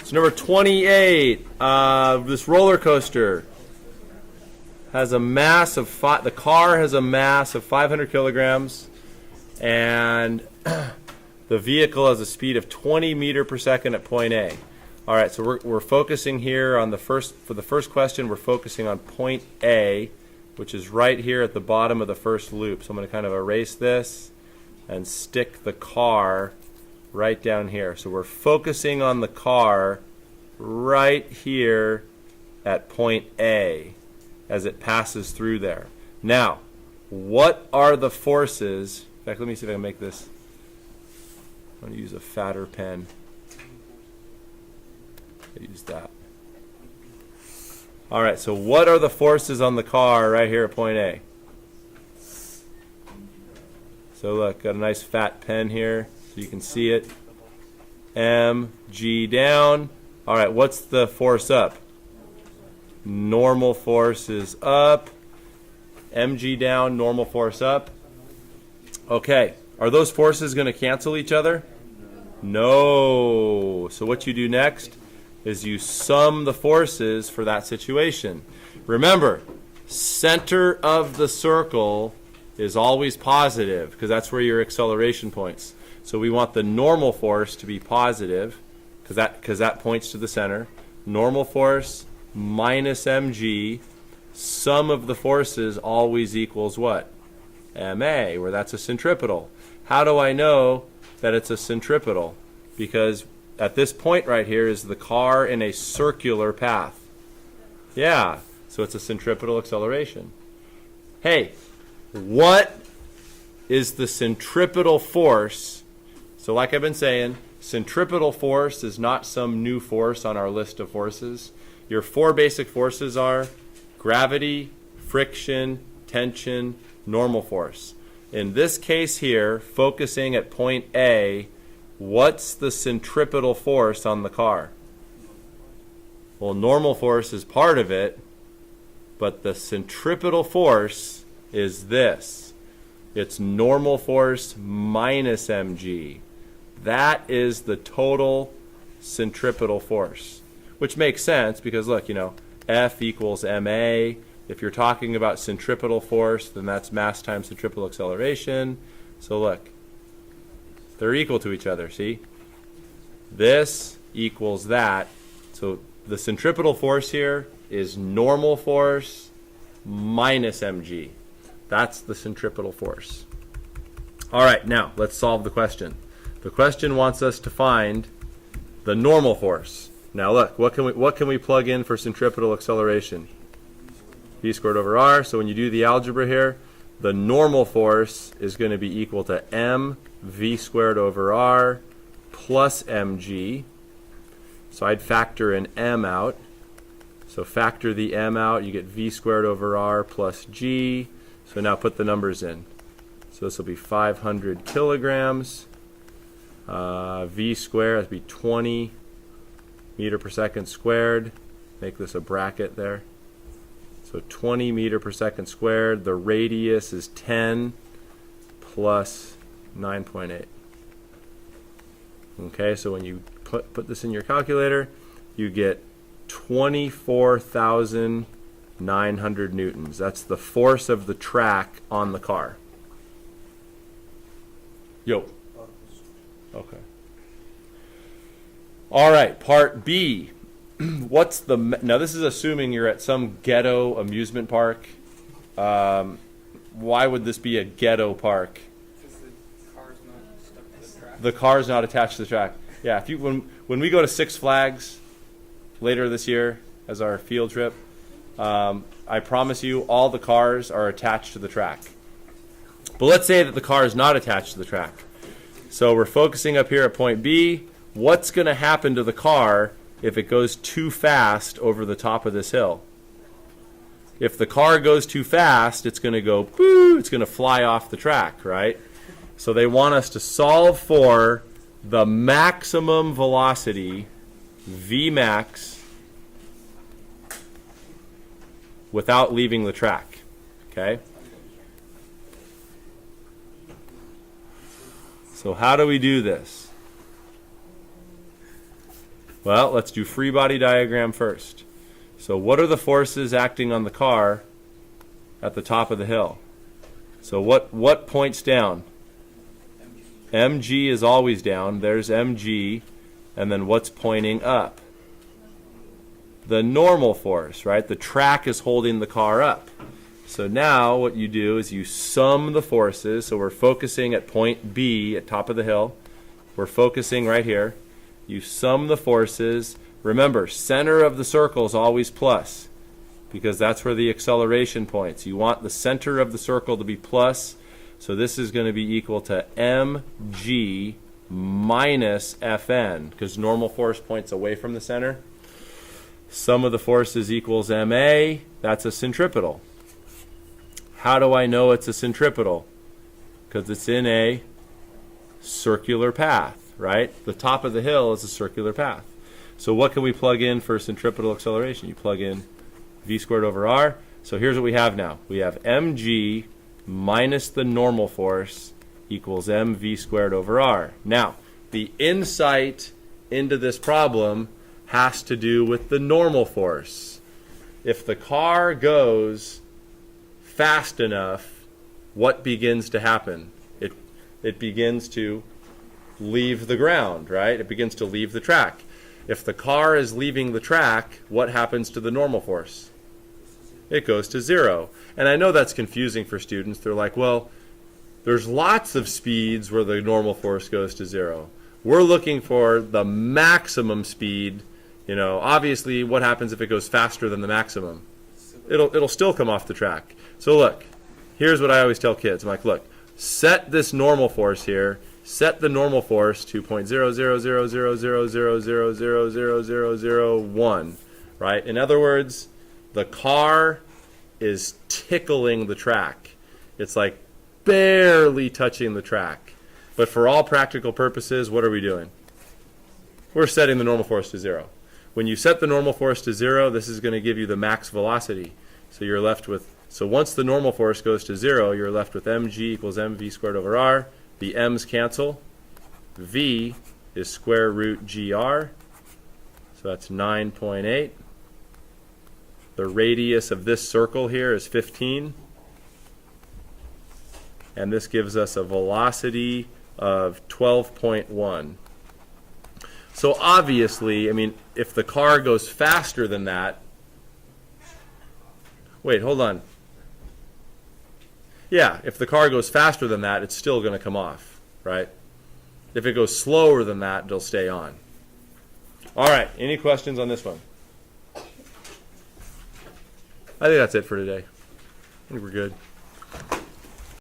So number 28, this roller coaster has a mass of the car has a mass of 500 kilograms, and the vehicle has a speed of 20 meters per second at point A. All right, so we're focusing here on for the first question, we're focusing on point A, which is right here at the bottom of the first loop. So I'm going to kind of erase this and stick the car right down here. So we're focusing on the car right here at point A as it passes through there. Now, what are the forces? In fact, let me see if I can make this. I'm going to use a fatter pen. Use that. All right, so what are the forces on the car right here at point A? So look, got a nice fat pen here so you can see it. mg down. All right, what's the force up? Normal force is up. mg down, normal force up. Okay, are those forces going to cancel each other? No. So what you do next is you sum the forces for that situation. Remember, center of the circle is always positive because that's where your acceleration points. So we want the normal force to be positive because that points to the center. Normal force minus mg, sum of the forces always equals what? ma, where that's a centripetal. How do I know that it's a centripetal? Because at this point right here is the car in a circular path. Yeah, so it's a centripetal acceleration. Hey, what is the centripetal force? So like I've been saying, centripetal force is not some new force on our list of forces. Your four basic forces are gravity, friction, tension, normal force. In this case here, focusing at point A, what's the centripetal force on the car? Well, normal force is part of it, but the centripetal force is this. It's normal force minus mg. That is the total centripetal force, which makes sense because, look, F equals ma. If you're talking about centripetal force, then that's mass times centripetal acceleration. So look, they're equal to each other, see? This equals that. So the centripetal force here is normal force minus mg. That's the centripetal force. All right, now let's solve the question. The question wants us to find the normal force. Now look, what can we plug in for centripetal acceleration? V squared over r. So when you do the algebra here, the normal force is going to be equal to m v squared over r plus mg. So I'd factor an m out. So factor the m out, you get v squared over r plus g. So now put the numbers in. So this will be 500 kilograms. V squared, that'd be 20 meter per second squared. Make this a bracket there. So 20 meter per second squared. The radius is 10 plus 9.8. Okay, so when you put this in your calculator, you get 24,900 newtons. That's the force of the track on the car. Yo. Okay. All right, part B. Now this is assuming you're at some ghetto amusement park. Why would this be a ghetto park? Because the car's not stuck to the track. The car's not attached to the track. Yeah, when we go to Six Flags later this year as our field trip, I promise you all the cars are attached to the track. But let's say that the car is not attached to the track. So we're focusing up here at point B. What's going to happen to the car if it goes too fast over the top of this hill? If the car goes too fast, it's going to go, boo, it's going to fly off the track, right? So they want us to solve for the maximum velocity, Vmax, without leaving the track, okay? So how do we do this? Well, let's do free body diagram first. So what are the forces acting on the car at the top of the hill? So what points down? mg is always down. There's mg. And then what's pointing up? The normal force, right? The track is holding the car up. So now what you do is you sum the forces. So we're focusing at point B at top of the hill. We're focusing right here. You sum the forces. Remember, center of the circle is always plus because that's where the acceleration points. You want the center of the circle to be plus. So this is going to be equal to mg minus Fn because normal force points away from the center. Sum of the forces equals ma. That's a centripetal. How do I know it's a centripetal? Because it's in a circular path, right? The top of the hill is a circular path. So what can we plug in for centripetal acceleration? You plug in v squared over r. So here's what we have now. We have mg minus the normal force equals mv squared over r. Now, the insight into this problem has to do with the normal force. If the car goes fast enough, what begins to happen? It begins to leave the ground, right? It begins to leave the track. If the car is leaving the track, what happens to the normal force? It goes to 0. And I know that's confusing for students. They're like, well, there's lots of speeds where the normal force goes to 0. We're looking for the maximum speed. You know, obviously, what happens if it goes faster than the maximum? It'll still come off the track. So look, here's what I always tell kids. I'm like, look, set this normal force here. Set the normal force to 0.0000000000001, right? In other words, the car is tickling the track. It's like barely touching the track. But for all practical purposes, what are we doing? We're setting the normal force to 0. When you set the normal force to 0, this is going to give you the max velocity. So you're left with, so once the normal force goes to 0, you're left with mg equals mv squared over r. The m's cancel. V is square root gr. So that's 9.8. The radius of this circle here is 15. And this gives us a velocity of 12.1. So obviously, I mean, if the car goes faster than that, wait, hold on. Yeah, if the car goes faster than that, it's still going to come off, right? If it goes slower than that, it'll stay on. All right, any questions on this one? I think that's it for today. I think we're good.